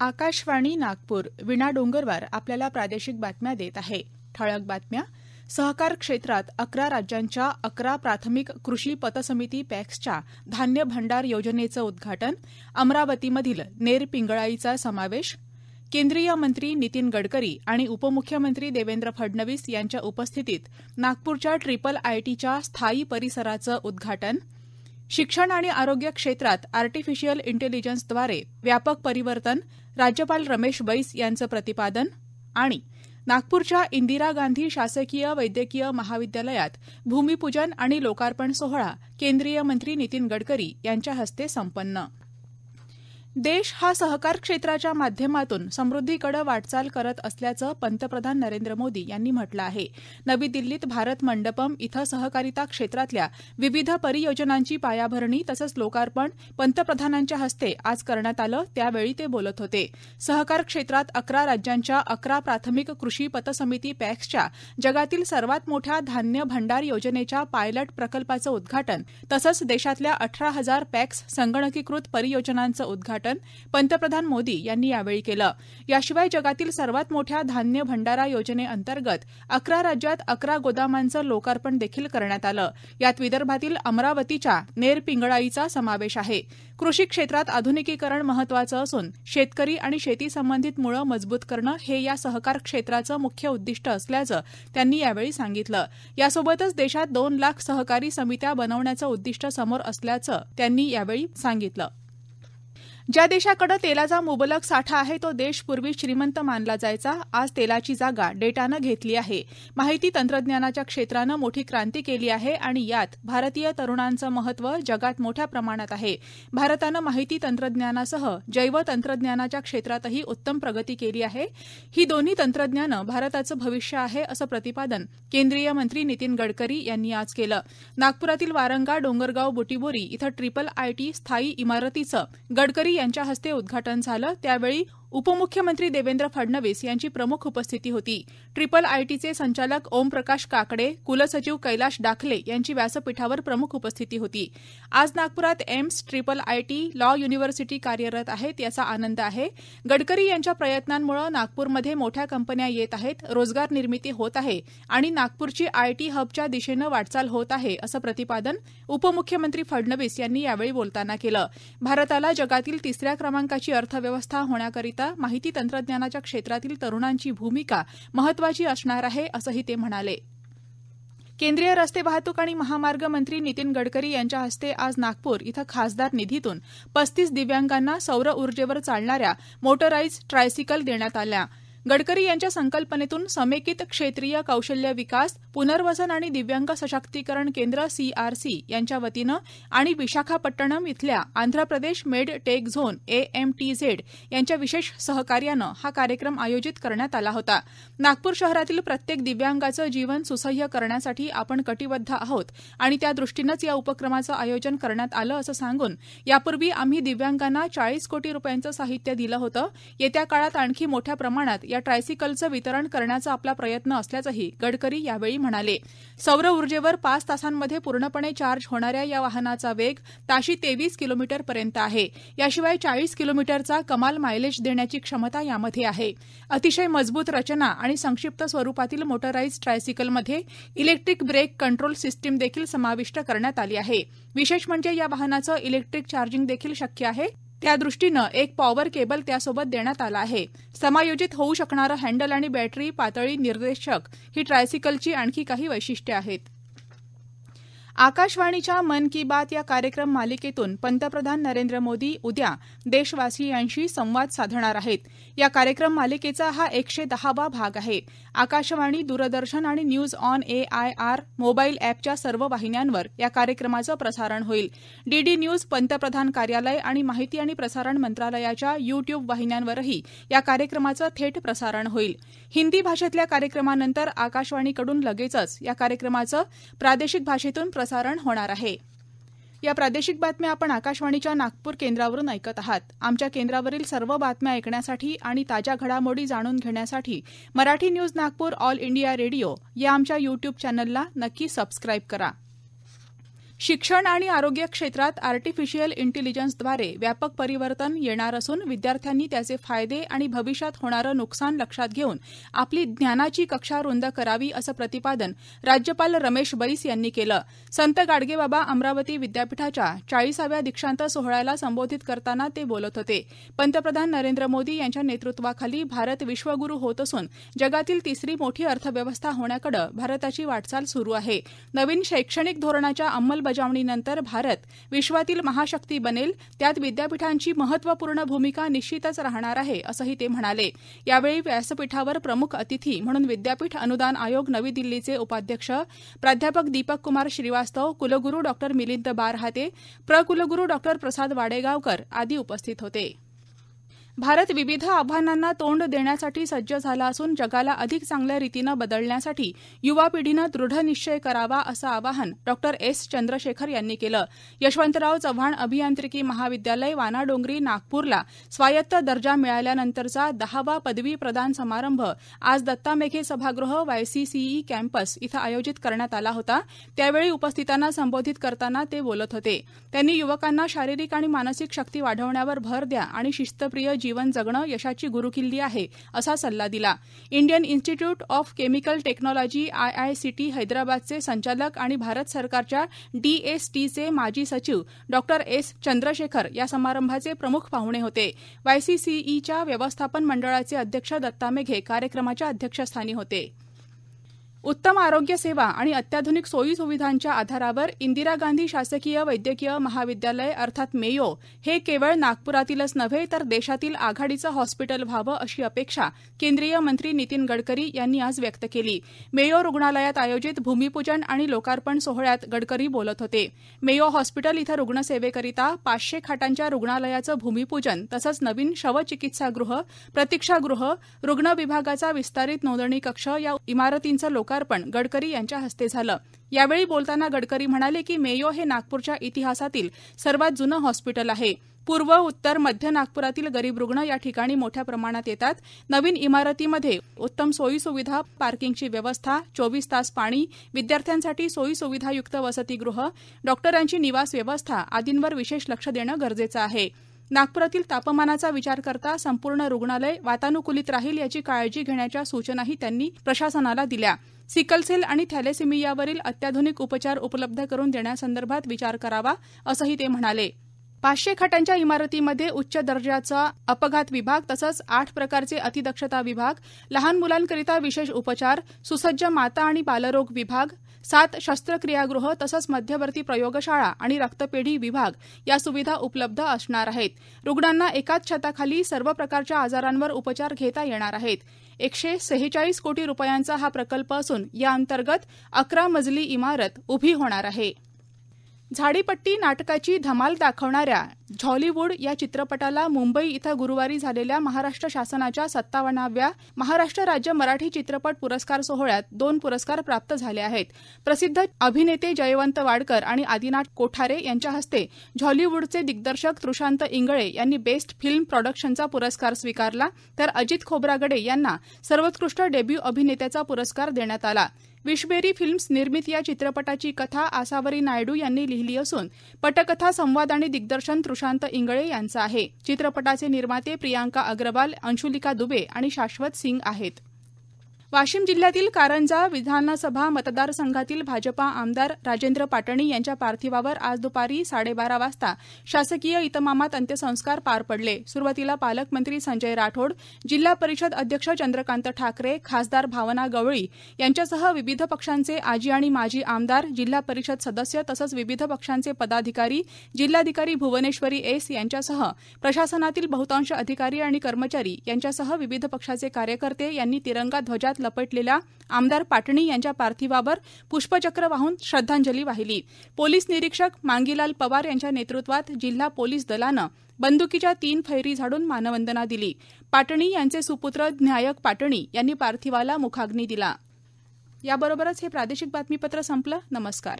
आकाशवाणी नागपूर विना डोंगरवार आपल्याला प्रादेशिक बातम्या देत आहे. ठळक बातम्या. सहकार क्षेत्रात 11 राज्यांच्या 11 प्राथमिक कृषी पतसमिती पॅक्सच्या धान्य भंडार योजनेचं उद्घाटन. अमरावतीमधील नेर पिंगळाईचा समावेश. केंद्रीय मंत्री नितीन गडकरी आणि उपमुख्यमंत्री देवेंद्र फडणवीस यांच्या उपस्थितीत नागपूरच्या IIITच्या स्थायी परिसराचं उद्घाटन. शिक्षण आणि आरोग्य क्षेत्रात आर्टिफिशियल इंटेलिजन्सद्वारे व्यापक परिवर्तन. राज्यपाल रमेश बैस यांचं प्रतिपादन. आणि नागपूरच्या इंदिरा गांधी शासकीय वैद्यकीय महाविद्यालयात भूमिपूजन आणि लोकार्पण सोहळा केंद्रीय मंत्री नितीन गडकरी यांच्या हस्ते संपन्न. देश हा सहकार क्षेत्राच्या माध्यमातून समृद्धीकडे वाटचाल करत असल्याचं पंतप्रधान नरेंद्र मोदी यांनी म्हटलं आहे. नवी दिल्लीत भारत मंडपम इथं सहकारिता क्षेत्रातल्या विविध परियोजनांची पायाभरणी तसंच लोकार्पण पंतप्रधानांच्या हस्ते आज करण्यात आलं. त्यावेळी ते बोलत होते. सहकार क्षेत्रात 11 राज्यांच्या 11 प्राथमिक कृषी पतसमिती पॅक्सच्या जगातील सर्वात मोठ्या धान्य भंडार योजनेच्या पायलट प्रकल्पाचं उद्घाटन तसंच देशातल्या 18,000 पॅक्स संगणकीकृत परियोजनांचं उद्घाटन पंतप्रधान मोदी यांनी यावेळी केलं. याशिवाय जगातील सर्वात मोठ्या धान्य भंडारा योजनेअंतर्गत 11 राज्यात 11 गोदामांचं लोकार्पण देखील करण्यात आलं. यात विदर्भातील अमरावतीच्या नेर पिंगळाईचा समावेश आहे. कृषी क्षेत्रात आधुनिकीकरण महत्वाचं असून शेतकरी आणि शेती संबंधित मुळं मजबूत करणं हे या सहकार क्षेत्राचं मुख्य उद्दिष्ट असल्याचं त्यांनी यावेळी सांगितलं. यासोबतच देशात 2 लाख सहकारी समित्या बनवण्याचं उद्दिष्ट समोर असल्याचं त्यांनी यावेळी सांगितलं. ज्या देशाकडे तेलाचा मुबलक साठा आहे तो देश पूर्वी श्रीमंत मानला जायचा. आज तेलाची जागा डेटानं घेतली आहे. माहिती तंत्रज्ञानाच्या क्षेत्रानं मोठी क्रांती केली आहे आणि यात भारतीय तरुणांचं महत्त्व जगात मोठ्या प्रमाणात आहे. भारतानं माहिती तंत्रज्ञानासह जैव तंत्रज्ञानाच्या क्षेत्रातही उत्तम प्रगती केली आहे. ही दोन्ही तंत्रज्ञानं भारताचं भविष्य आहे असं प्रतिपादन केंद्रीय मंत्री नितीन गडकरी यांनी आज केलं. नागपुरातील वारंगा डोंगरगाव बुटीबोरी इथं IIIT स्थायी इमारतीचं गडकरी यांच्या हस्ते उद्घाटन झालं. त्यावेळी उपमुख्यमंत्री देवेंद्र फडणवीस यांची प्रमुख उपस्थिती होती. IIITचे संचालक ओमप्रकाश काकडे, कुलसचिव कैलाश डाखले यांची व्यासपीठावर प्रमुख उपस्थिती होती. आज नागपुरात एम्स, IIIT, लॉ युनिव्हर्सिटी कार्यरत आहेत याचा आनंद आहे. गडकरी यांच्या प्रयत्नांमुळे नागपूरमध्ये मोठ्या कंपन्या येत आहेत, रोजगार निर्मिती होत आहे आणि नागपूरची IT हबच्या दिशेनं वाटचाल होत आहे असं प्रतिपादन उपमुख्यमंत्री फडणवीस यांनी यावेळी बोलताना केलं. भारताला जगातील 3ऱ्या क्रमांकाची अर्थव्यवस्था होण्याकरिता माहिती तंत्रज्ञानाच्या क्षेत्रातील तरुणांची भूमिका महत्वाची असणार आहे असंही ते म्हणाले. केंद्रीय रस्ते वाहतूक आणि महामार्ग मंत्री नितीन गडकरी यांच्या हस्ते आज नागपूर इथं खासदार निधीतून 35 दिव्यांगांना सौर ऊर्जेवर चालणाऱ्या मोटराइज्ड ट्रायसिकल देण्यात आल्या. गडकरी यांच्या संकल्पनेतून समेकित क्षेत्रीय कौशल्य विकास, पुनर्वसन आणि दिव्यांग सशक्तीकरण केंद्र CRC यांच्या वतीनं आणि विशाखापट्टणम इथल्या Andhra Pradesh made take zone AMTZ यांच्या विशेष सहकार्यानं हा कार्यक्रम आयोजित करण्यात आला होता. नागपूर शहरातील प्रत्येक दिव्यांगाचं जीवन सुसह्य करण्यासाठी आपण कटिबद्ध आहोत आणि त्या दृष्टीनंच या उपक्रमाचं आयोजन करण्यात आलं असं सांगून यापूर्वी आम्ही दिव्यांगांना 40 कोटी रुपयांचं साहित्य दिलं होतं. येत्या काळात आणखी मोठ्या प्रमाणात या ट्रायसिकलचं वितरण करण्याचा आपला प्रयत्न असल्याचंही गडकरी यावेळी म्हणाले. सौर ऊर्जेवर 5 तासांमध्ये पूर्णपणे चार्ज होणाऱ्या या वाहनाचा वेग ताशी 23 किलोमीटरपर्यंत आहे. याशिवाय 40 किलोमीटरचा कमाल मायलेज देण्याची क्षमता यामध्ये आहे. अतिशय मजबूत रचना आणि संक्षिप्त स्वरूपातील मोटराइज्ड ट्रायसिकलमध्ये इलेक्ट्रिक ब्रेक कंट्रोल सिस्टीम देखील समाविष्ट करण्यात आली आहे. विशेष म्हणजे या वाहनाचं इलेक्ट्रिक चार्जिंग देखील शक्य आहे. त्यादृष्टीनं एक पॉवर केबल त्यासोबत देण्यात आला आहे. समायोजित होऊ शकणारं हँडल आणि बॅटरी पातळी निर्देशक ही ट्रायसिकलची आणखी काही वैशिष्ट्ये आहेत. आकाशवाणीच्या मन की बात या कार्यक्रम मालिकेतून पंतप्रधान नरेंद्र मोदी उद्या देशवासियांशी संवाद साधणार आहेत. या कार्यक्रम मालिकेचा हा 110वा भाग आहे. आकाशवाणी, दूरदर्शन आणि न्यूज ऑन AIR मोबाईल अॅपच्या सर्व वाहिन्यांवर या कार्यक्रमाचं प्रसारण होईल. DD न्यूज, पंतप्रधान कार्यालय आणि माहिती आणि प्रसारण मंत्रालयाच्या YouTube वाहिन्यांवरही या कार्यक्रमाचं थेट प्रसारण होईल. हिंदी भाषेतल्या कार्यक्रमानंतर आकाशवाणीकडून लगेचच या कार्यक्रमाचं प्रादेशिक भाषेतून प्रसारण होणार आहे. या प्रादेशिक बातम्या आपण आकाशवाणीच्या नागपूर केंद्रावरून ऐकत आहात. आमच्या केंद्रावरील सर्व बातम्या ऐकण्यासाठी आणि ताज्या घडामोडी जाणून घेण्यासाठी Marathi news Nagpur all India radio या आमच्या YouTube चॅनलला नक्की सबस्क्राईब करा. शिक्षण आणि आरोग्य क्षेत्रात आर्टिफिशियल इंटेलिजन्सद्वारे व्यापक परिवर्तन येणार असून विद्यार्थ्यांनी त्याचे फायदे आणि भविष्यात होणारं नुकसान लक्षात घेऊन आपली ज्ञानाची कक्षा रुंद करावी असं प्रतिपादन राज्यपाल रमेश बैस यांनी केलं. संत गाडगेबाबा अमरावती विद्यापीठाच्या 40व्या दीक्षांत सोहळ्याला संबोधित करताना ते बोलत होते. पंतप्रधान नरेंद्र मोदी यांच्या नेतृत्वाखाली भारत विश्वगुरू होत असून जगातील तिसरी मोठी अर्थव्यवस्था होण्याकडे भारताची वाटचाल सुरू आहे. नवीन शैक्षणिक धोरणाच्या अंमलबजावणीनंतर भारत विश्वातील महाशक्ती बनेल, त्यात विद्यापीठांची महत्त्वपूर्ण भूमिका निश्चितच राहणार आहे असंही ते म्हणाले. यावेळी व्यासपीठावर प्रमुख अतिथी म्हणून विद्यापीठ अनुदान आयोग नवी दिल्लीचे उपाध्यक्ष प्राध्यापक दीपक कुमार श्रीवास्तव, कुलगुरू डॉ मिलिंद बारहाते, प्रकुलगुरू डॉ प्रसाद वाडेगावकर आदी उपस्थित होते. भारत विविध आव्हानांना तोंड देण्यासाठी सज्ज झाला असून जगाला अधिक चांगल्या रीतीनं बदलण्यासाठी युवा पिढीनं दृढनिश्चय करावा असं आवाहन डॉ एस चंद्रशेखर यांनी केलं. यशवंतराव चव्हाण अभियांत्रिकी महाविद्यालय वानाडोंगरी नागपूरला स्वायत्त दर्जा मिळाल्यानंतरचा 10वा पदवी प्रदान समारंभ आज दत्ता मेघे सभागृह वायसीसीई कॅम्पस इथं आयोजित करण्यात आला होता. त्यावेळी उपस्थितांना संबोधित करताना ते बोलत होते. त्यांनी युवकांना शारीरिक आणि मानसिक शक्ती वाढवण्यावर भर द्या आणि शिस्तप्रिय जीवन जगणं यशाची गुरुकिल्ली आहे असा सल्ला दिला. Indian institute of chemical technology IICT हैदराबादचे संचालक आणि भारत सरकारच्या DSTचे माजी सचिव डॉ एस चंद्रशेखर या समारंभाचे प्रमुख पाहुणे होते. वायसीसीईच्या व्यवस्थापन मंडळाचे अध्यक्ष दत्ता मेघे कार्यक्रमाच्या अध्यक्षस्थानी होते. उत्तम आरोग्य सेवा आणि अत्याधुनिक सोयी सुविधांच्या आधारावर इंदिरा गांधी शासकीय वैद्यकीय महाविद्यालय अर्थात मेयो हे केवळ नागपुरातीलच नव्हे तर देशातील आघाडीचं हॉस्पिटल व्हावं अशी अपेक्षा केंद्रीय मंत्री नितीन गडकरी यांनी आज व्यक्त केली. मेयो रुग्णालयात आयोजित भूमिपूजन आणि लोकार्पण सोहळ्यात गडकरी बोलत होते. मेयो हॉस्पिटल इथं रुग्णसेवेकरिता 500 खाटांच्या रुग्णालयाचं भूमिपूजन तसंच नवीन शवचिकित्सागृह, प्रतीक्षागृह, रुग्ण विभागाचा विस्तारित नोंदणी कक्ष या इमारतींचं लोकार्पण गडकरी यांच्या हस्ते झालं. यावेळी बोलताना गडकरी म्हणाले की मेयो हे नागपूरच्या इतिहासातील सर्वात जुनं हॉस्पिटल आहे. पूर्व, उत्तर, मध्य नागपुरातील गरीब रुग्ण या ठिकाणी मोठ्या प्रमाणात येतात. नवीन इमारतीमध्ये उत्तम सोयीसुविधा, पार्किंगची व्यवस्था, 24 तास पाणी, विद्यार्थ्यांसाठी सोयीसुविधायुक्त वसतिगृह, डॉक्टरांची निवास व्यवस्था आदींवर विशेष लक्ष देणं गरजेचं आहे. नागपुरातील तापमानाचा विचार करता संपूर्ण रुग्णालय वातानुकूलित राहील याची काळजी घेण्याच्या सूचनाही त्यांनी प्रशासनाला दिल्या. सिकलसेल आणि थॅलेसेमियावरील अत्याधुनिक उपचार उपलब्ध करून देण्यासंदर्भात विचार करावा असंही ते म्हणाले. 500 खाटांच्या इमारतीमध्ये उच्च दर्जाचा अपघात विभाग तसंच 8 प्रकारचे अतिदक्षता विभाग, लहान मुलांकरिता विशेष उपचार, सुसज्ज माता आणि बालरोग विभाग, 7 शस्त्रक्रियागृह तसंच मध्यवर्ती प्रयोगशाळा आणि रक्तपेढी विभाग या सुविधा उपलब्ध असणार आहेत. रुग्णांना एकाच छताखाली सर्व प्रकारच्या आजारांवर उपचार घेता येणार आहेत. 146 कोटी रुपयांचा हा प्रकल्प असून या अंतर्गत 11 मजली इमारत उभी होणार आहे. झाडीपट्टी नाटकाची धमाल दाखवणाऱ्या झॉलीवूड या चित्रपटाला मुंबई इथं गुरुवारी झालेल्या महाराष्ट्र शासनाच्या 57व्या महाराष्ट्र राज्य मराठी चित्रपट पुरस्कार सोहळ्यात 2 पुरस्कार प्राप्त झाले आहेत. प्रसिद्ध अभिनेते जयवंत वाडकर आणि आदिनाथ कोठारे यांच्या हस्ते झॉलीवूडचे दिग्दर्शक तृषांत इंगळे यांनी बेस्ट फिल्म प्रोडक्शनचा पुरस्कार स्वीकारला तर अजित खोब्रागडे यांना सर्वोत्कृष्ट डेब्यू अभिनेत्याचा पुरस्कार देण्यात आला. विशबेरी फिल्म्स निर्मित या चित्रपटाची कथा आसावरी नायडू यांनी लिहिली असून पटकथा, संवाद आणि दिग्दर्शन तृषांत इंगळे यांचं आहे. चित्रपटाचे निर्माते प्रियांका अग्रवाल, अंशुलिका दुबे आणि शाश्वत सिंग आहेत. वाशिम जिल्ह्यातील कारंजा विधानसभा मतदारसंघातील भाजपा आमदार राजेंद्र पाटणी यांच्या पार्थिवावर आज दुपारी 12:30 वाजता शासकीय इतमामात अंत्यसंस्कार पार पडले. सुरुवातीला पालकमंत्री संजय राठोड, जिल्हा परिषद अध्यक्ष चंद्रकांत ठाकरे, खासदार भावना गवळी यांच्यासह विविध पक्षांचे आजी आणि माजी आमदार, जिल्हा परिषद सदस्य तसंच विविध पक्षांचे पदाधिकारी, जिल्हाधिकारी भुवनेश्वरी एस यांच्यासह प्रशासनातील बहुतांश अधिकारी आणि कर्मचारी यांच्यासह विविध पक्षाचे कार्यकर्ते यांनी तिरंगा ध्वजात लपटलेल्या आमदार पाटणी यांच्या पार्थिवावर पुष्पचक्र वाहून श्रद्धांजली वाहिली. पोलीस निरीक्षक मांगीलाल पवार यांच्या नेतृत्वात जिल्हा पोलीस दलानं बंदुकीच्या 3 फैरी झाडून मानवंदना दिली. पाटणी यांचे सुपुत्र न्यायक पाटणी यांनी पार्थिवाला मुखाग्नी दिला. याबरोबरच हे प्रादेशिक बातमीपत्र संपलं. नमस्कार.